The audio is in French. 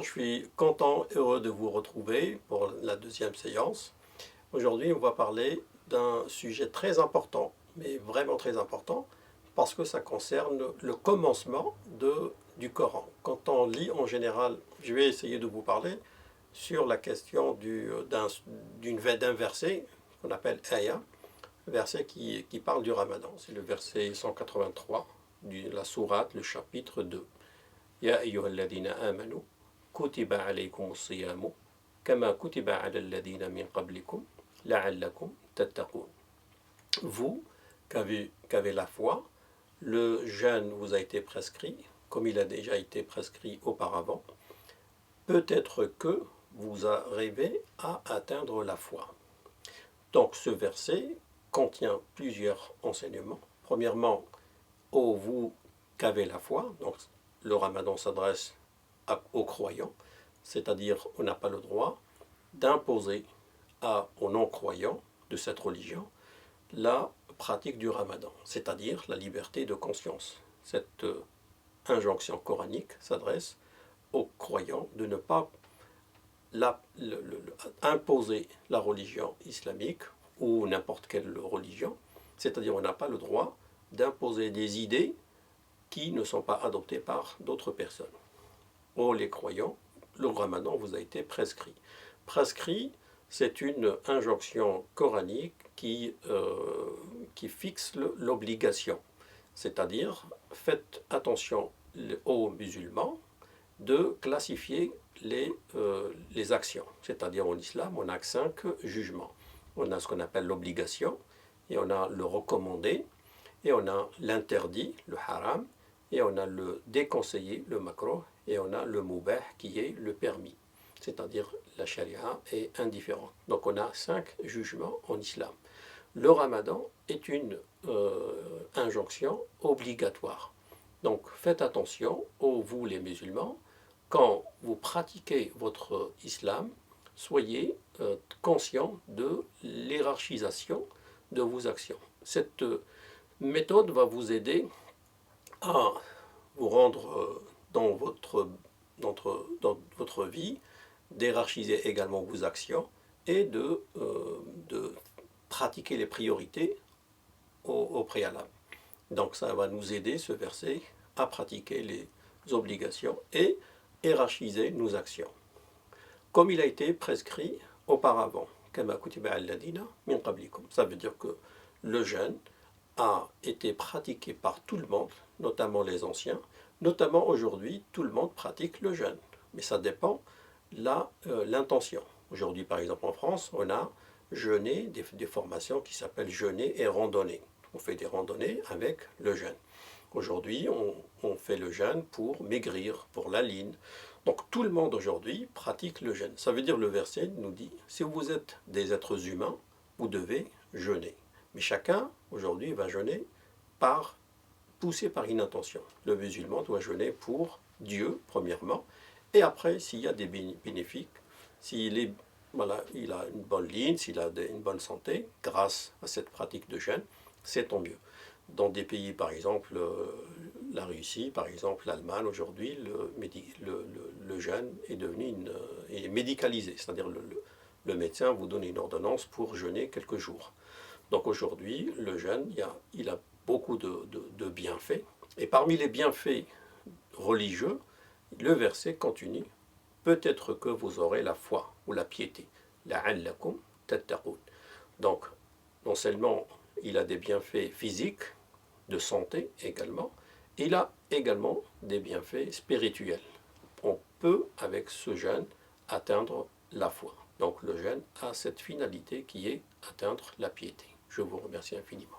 je suis content et heureux de vous retrouver pour la deuxième séance. Aujourd'hui, on va parler d'un sujet très important, mais vraiment très important, parce que ça concerne le commencement du Coran. Quand on lit en général, je vais essayer de vous parler sur la question d'un verset qu'on appelle ayah, verset qui parle du Ramadan. C'est le verset 183 de la sourate, le chapitre 2. Ya ayyuhalladhina amanu kutiba alaykumus siyamu kama kutiba ala alladhina min qablikum la'allakum tattaqun. Vous qu'avez la foi, le jeûne vous a été prescrit, comme il a déjà été prescrit auparavant. Peut-être que vous arrivez à atteindre la foi. Donc ce verset contient plusieurs enseignements. Premièrement, ô vous qu'avez la foi, donc le Ramadan s'adresse aux croyants, c'est-à-dire on n'a pas le droit d'imposer aux non-croyants de cette religion la pratique du Ramadan, c'est-à-dire la liberté de conscience. Cette injonction coranique s'adresse aux croyants de ne pas imposer la religion islamique ou n'importe quelle religion, c'est-à-dire on n'a pas le droit d'imposer des idées qui ne sont pas adoptées par d'autres personnes. Ô les croyants, le Ramadan vous a été prescrit. Prescrit, c'est une injonction coranique qui fixe l'obligation, c'est-à-dire faites attention aux musulmans de classifier les actions. C'est-à-dire en islam, on a 5 jugements. On a ce qu'on appelle l'obligation, et on a le recommandé, et on a l'interdit, le haram, et on a le déconseillé, le makruh, et on a le mubah qui est le permis. C'est-à-dire la charia est indifférente. Donc on a 5 jugements en islam. Le ramadan est une injonction obligatoire. Donc faites attention, vous les musulmans, quand vous pratiquez votre islam, soyez conscients de l'hiérarchisation de vos actions. Cette méthode va vous aider à vous rendre dans votre vie, d'hiérarchiser également vos actions et de pratiquer les priorités au préalable. Donc ça va nous aider, ce verset, à pratiquer les obligations et hiérarchiser nos actions. Comme il a été prescrit auparavant, kama kutiba alladhina min qablikum. Ça veut dire que le jeûne a été pratiqué par tout le monde, notamment les anciens. Notamment aujourd'hui, tout le monde pratique le jeûne. Mais ça dépend l'intention. Aujourd'hui, par exemple, en France, on a jeûné, des formations qui s'appellent jeûner et randonnée. On fait des randonnées avec le jeûne. Aujourd'hui, on fait le jeûne pour maigrir, pour la ligne. Donc tout le monde aujourd'hui pratique le jeûne. Ça veut dire, le verset nous dit, si vous êtes des êtres humains, vous devez jeûner. Mais chacun, aujourd'hui, va jeûner poussé par une intention. Le musulman doit jeûner pour Dieu, premièrement, et après, s'il y a des bénéfices, il a une bonne ligne, s'il a une bonne santé, grâce à cette pratique de jeûne, c'est tant mieux. Dans des pays, par exemple, la Russie, par exemple, l'Allemagne, aujourd'hui, le jeûne est devenu est médicalisé, c'est-à-dire le médecin vous donne une ordonnance pour jeûner quelques jours. Donc aujourd'hui, le jeûne, il a beaucoup de bienfaits, et parmi les bienfaits religieux, le verset continue, peut-être que vous aurez la foi ou la piété. La'allakum tattaqun. Donc, non seulement il a des bienfaits physiques, de santé également, il a également des bienfaits spirituels. On peut, avec ce jeûne, atteindre la foi. Donc le jeûne a cette finalité qui est atteindre la piété. Je vous remercie infiniment.